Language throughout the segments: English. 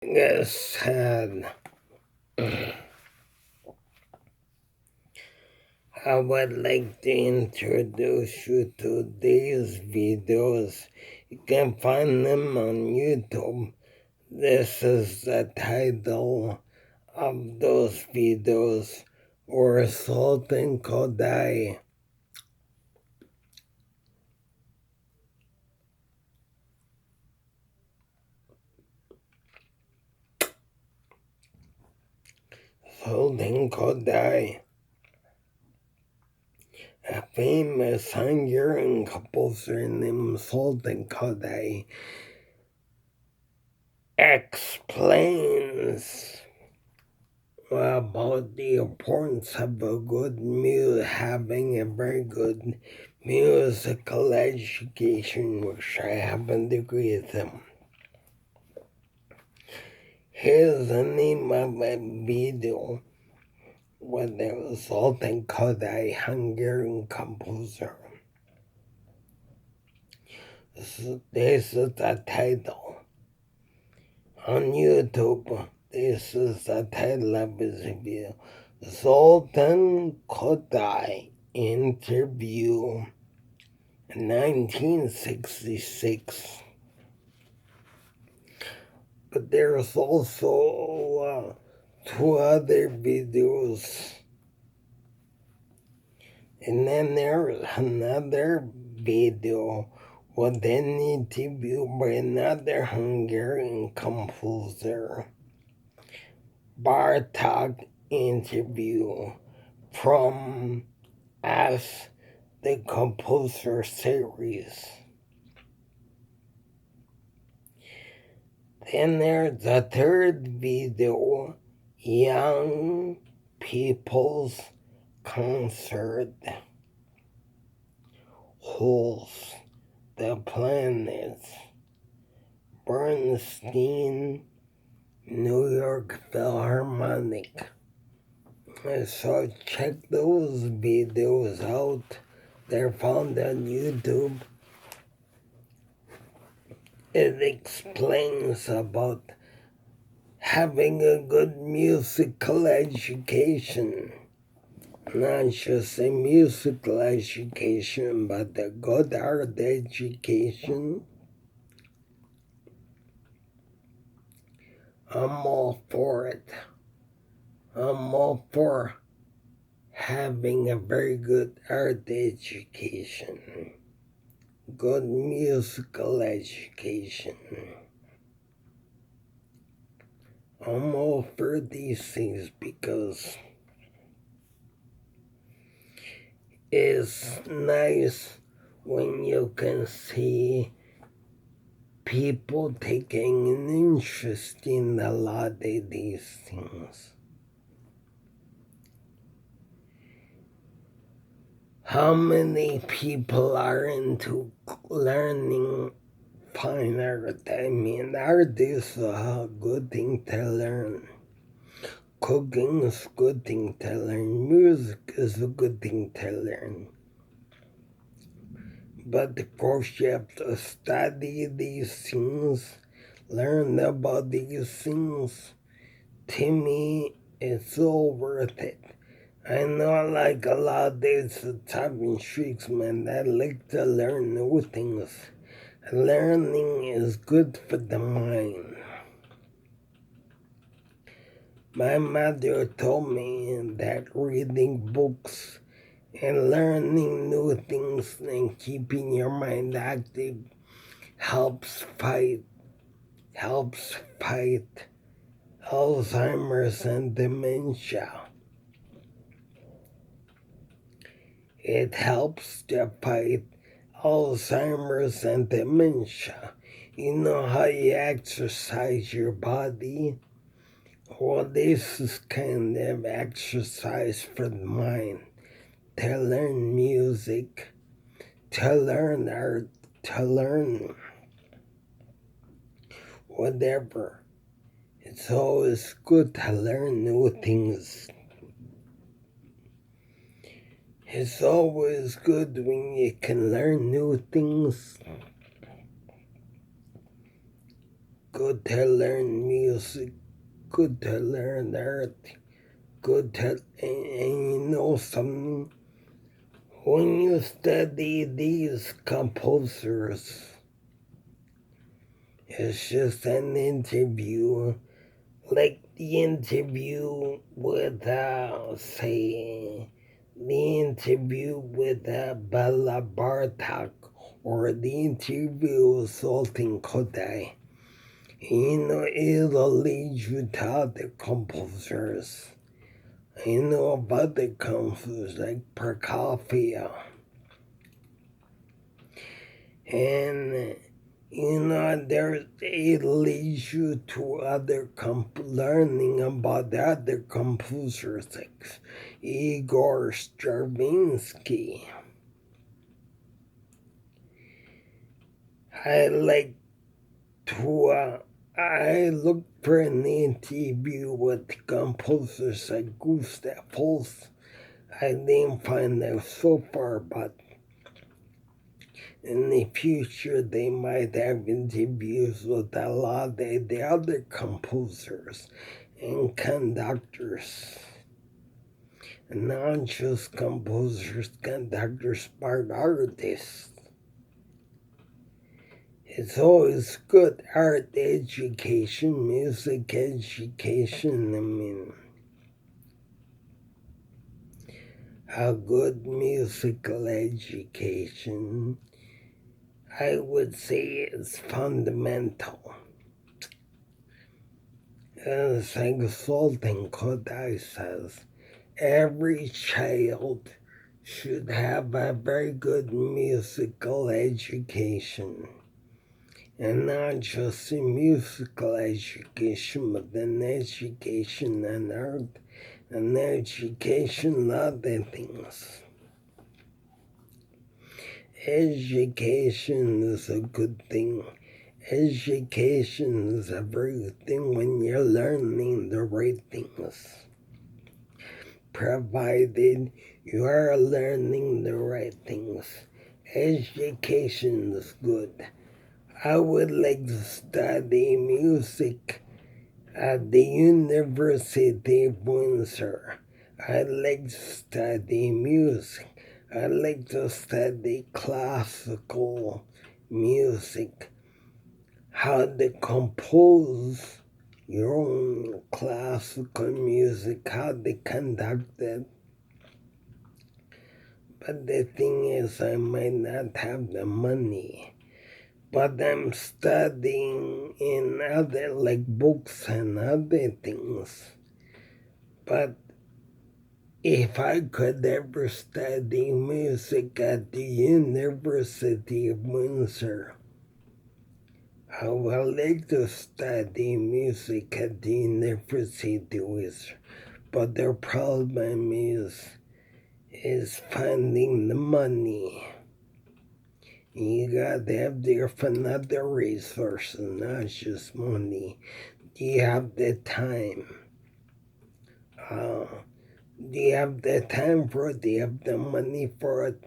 Yes, and I would like to introduce you to these videos. You can find them on YouTube. This is the title of those videos, or Sultan Kodai. Sultan Kodai, a famous Hungarian composer named Sultan Kodai, explains about the importance of having a very good musical education, which I happen to agree with him. Here's the name of a video with the Sultan Kodai, Hungarian composer. This is the title. On YouTube, this is the title of his video. Sultan Kodai interview 1966. But there's also two other videos. And then there's another video with an interview by another Hungarian composer, Bartok interview from As the Composer series. Then there's a third video, Young People's Concert Holds the Planets, Bernstein, New York Philharmonic. So check those videos out. They're found on YouTube. It explains about having a good musical education. Not just a musical education, but a good art education. I'm all for it. I'm all for having a very good art education, good musical education. I'm all for these things because it's nice when you can see people taking an interest in a lot of these things. How many people are into learning fine art? I mean, art is a good thing to learn. Cooking is a good thing to learn. Music is a good thing to learn. But of course, you have to study these things, learn about these things. To me, it's all worth it. I know, like a lot of days, the topping streaks, man, I like to learn new things. Learning is good for the mind. My mother told me that reading books and learning new things and keeping your mind active helps fight Alzheimer's and dementia. It helps to fight Alzheimer's and dementia. You know how you exercise your body? Well, this is kind of exercise for the mind. To learn music, to learn art, to learn whatever. It's always good to learn new things. It's always good when you can learn new things. good to learn music, good to learn art, good to, and you know something? When you study these composers, it's just an interview, like the interview with, say, the interview with Bela Bartok or the interview with Sultan Koday. You know, it'll lead you to other composers. You know about the composers like Prokofiev. And you know, it leads you to other learning about the other composers like Igor Stravinsky. I like to I look for an interview with composers like Gustav Holst. I didn't find that so far, but in the future they might have interviews with a lot of the other composers and conductors. And not just composers, conductors, but artists. It's always good art education, music education. I mean, a good musical education, I would say, is fundamental. As like Sultan Koday says, every child should have a very good musical education. And not just a musical education, but an education in art, an education in other things. Education is a good thing. Education is a very good thing when you're learning the right things. Provided you are learning the right things. Education is good. I would like to study music at the University of Windsor. I'd like to study music. I'd like to study classical music. How to compose your own classical music, how to conduct it. But the thing is, I might not have the money. But I'm studying in other, like books and other things. But if I could ever study music at the University of Windsor, I would like to study music at the University of Windsor. But the problem is finding the money. You gotta have different other resources, not just money. Do you have the time? Do you have the time for it? Do you have the money for it?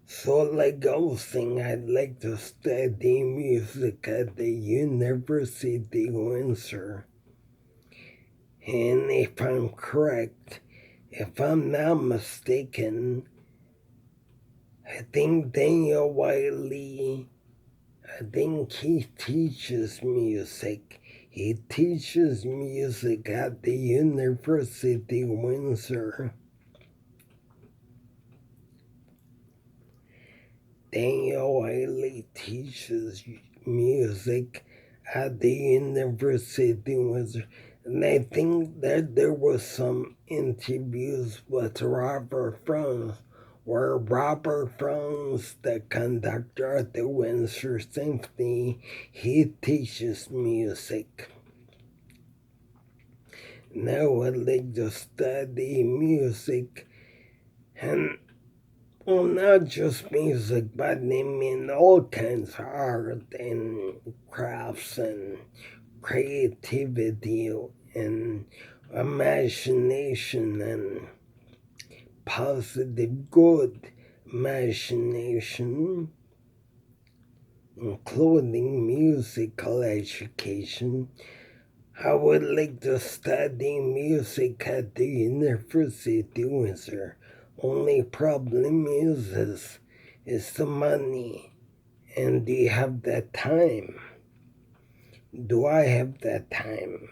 So like I was saying, I'd like to study music at the University of Windsor. And if I'm correct, if I'm not mistaken, I think Daniel Wiley, I think he teaches music. He teaches music at the University of Windsor. Daniel Wiley teaches music at the University of Windsor. And I think that there was some interviews with Robert Franz, where Robert Franz, the conductor at the Windsor Symphony, he teaches music. And I would like to study music, and well, not just music, but I mean all kinds of art and crafts and creativity and imagination and positive, good imagination. including musical education. I would like to study music at the University of Windsor. Only problem is the money. And do you have that time? Do I have that time?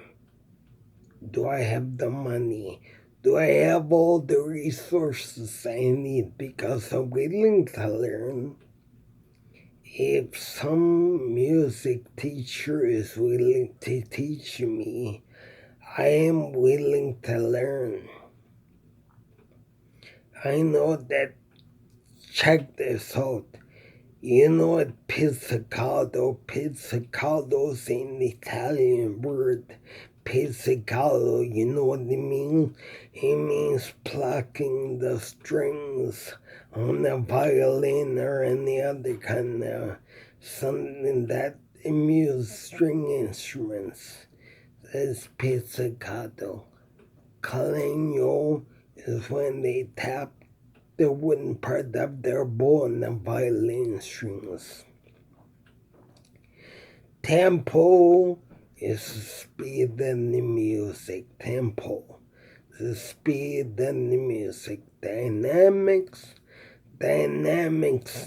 Do I have the money? Do I have all the resources I need? Because I'm willing to learn. If some music teacher is willing to teach me, I am willing to learn. I know that, check this out. You know what pizzicato? Pizzicato is an Italian word. Pizzicato, you know what it means? It means plucking the strings on the violin or any other kind of something that amuses string instruments. That's pizzicato. Calaño is when they tap the wooden part of their bow on the violin strings. Tempo is the speed in the music. Tempo, the speed in the music. Dynamics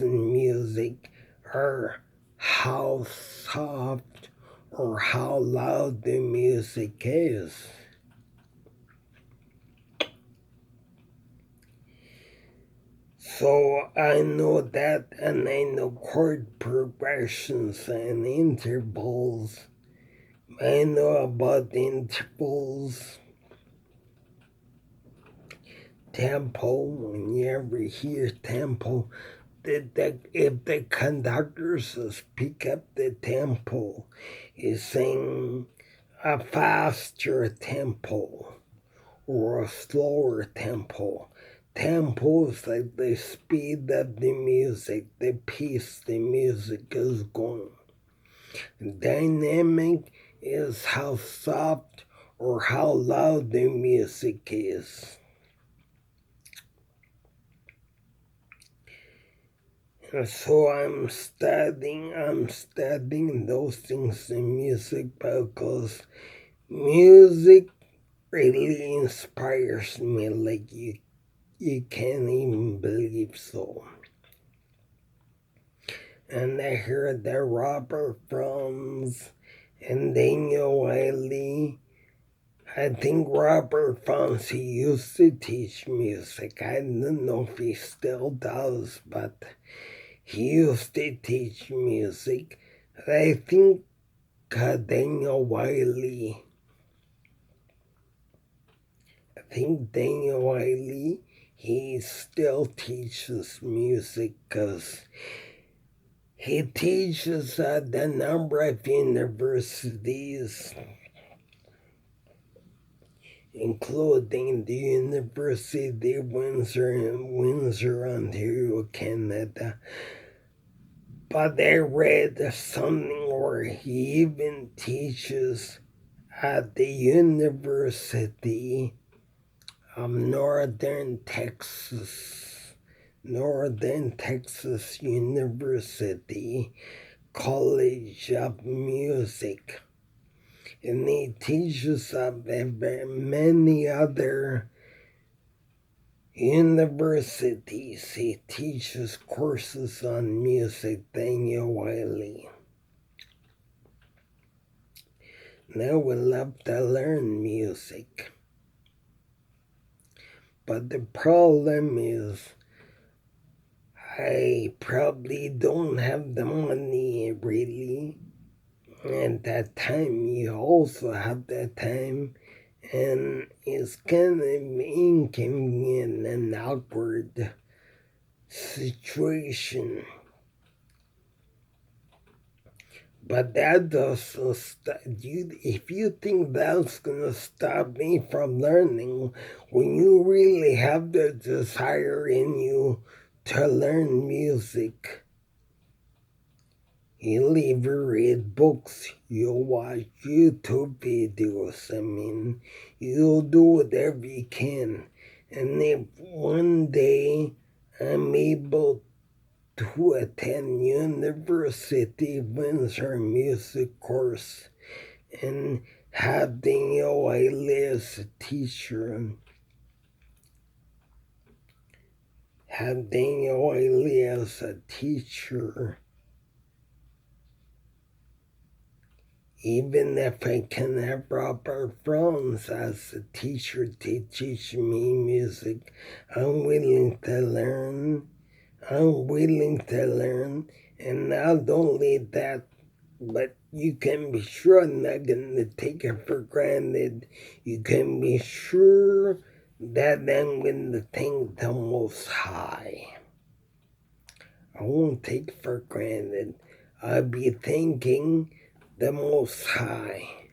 in music are how soft or how loud the music is. So I know that, and I know chord progressions and intervals. I know about intervals, tempo. When you ever hear tempo, if the conductors pick up the tempo, is saying a faster tempo or a slower tempo. Tempo is like the speed of the music, the pace the music is going. Dynamic is how soft or how loud the music is. And so I'm studying those things in music because music really inspires me like you can't even believe so. And I heard that Robert Franz and Daniel Wiley. I think Robert Franz, he used to teach music. I don't know if he still does, but he used to teach music. I think Daniel Wiley, he still teaches music because he teaches at a number of universities, including the University of Windsor in Windsor, Ontario, Canada. But I read something where he even teaches at the University of Northern Texas University College of Music. And he teaches at many other universities. He teaches courses on music, Daniel Wiley. And I would love to learn music. But the problem is I probably don't have the money really. And that time, you also have that time. And it's kind of inconvenient and awkward situation. But that doesn't stop you. If you think that's gonna stop me from learning, when you really have the desire in you to learn music, you'll either read books, you'll watch YouTube videos, you'll do whatever you can. And if one day I'm able to attend university, Windsor music course, and had Daniel Haley as a teacher. Had Daniel Haley as a teacher. Even if I can have Robert Franz as a teacher to teach me music, I'm willing to learn. I'm willing to learn, and not only that, but you can be sure I'm not going to take it for granted. You can be sure that I'm going to thank the Most High. I won't take it for granted. I'll be thanking the Most High.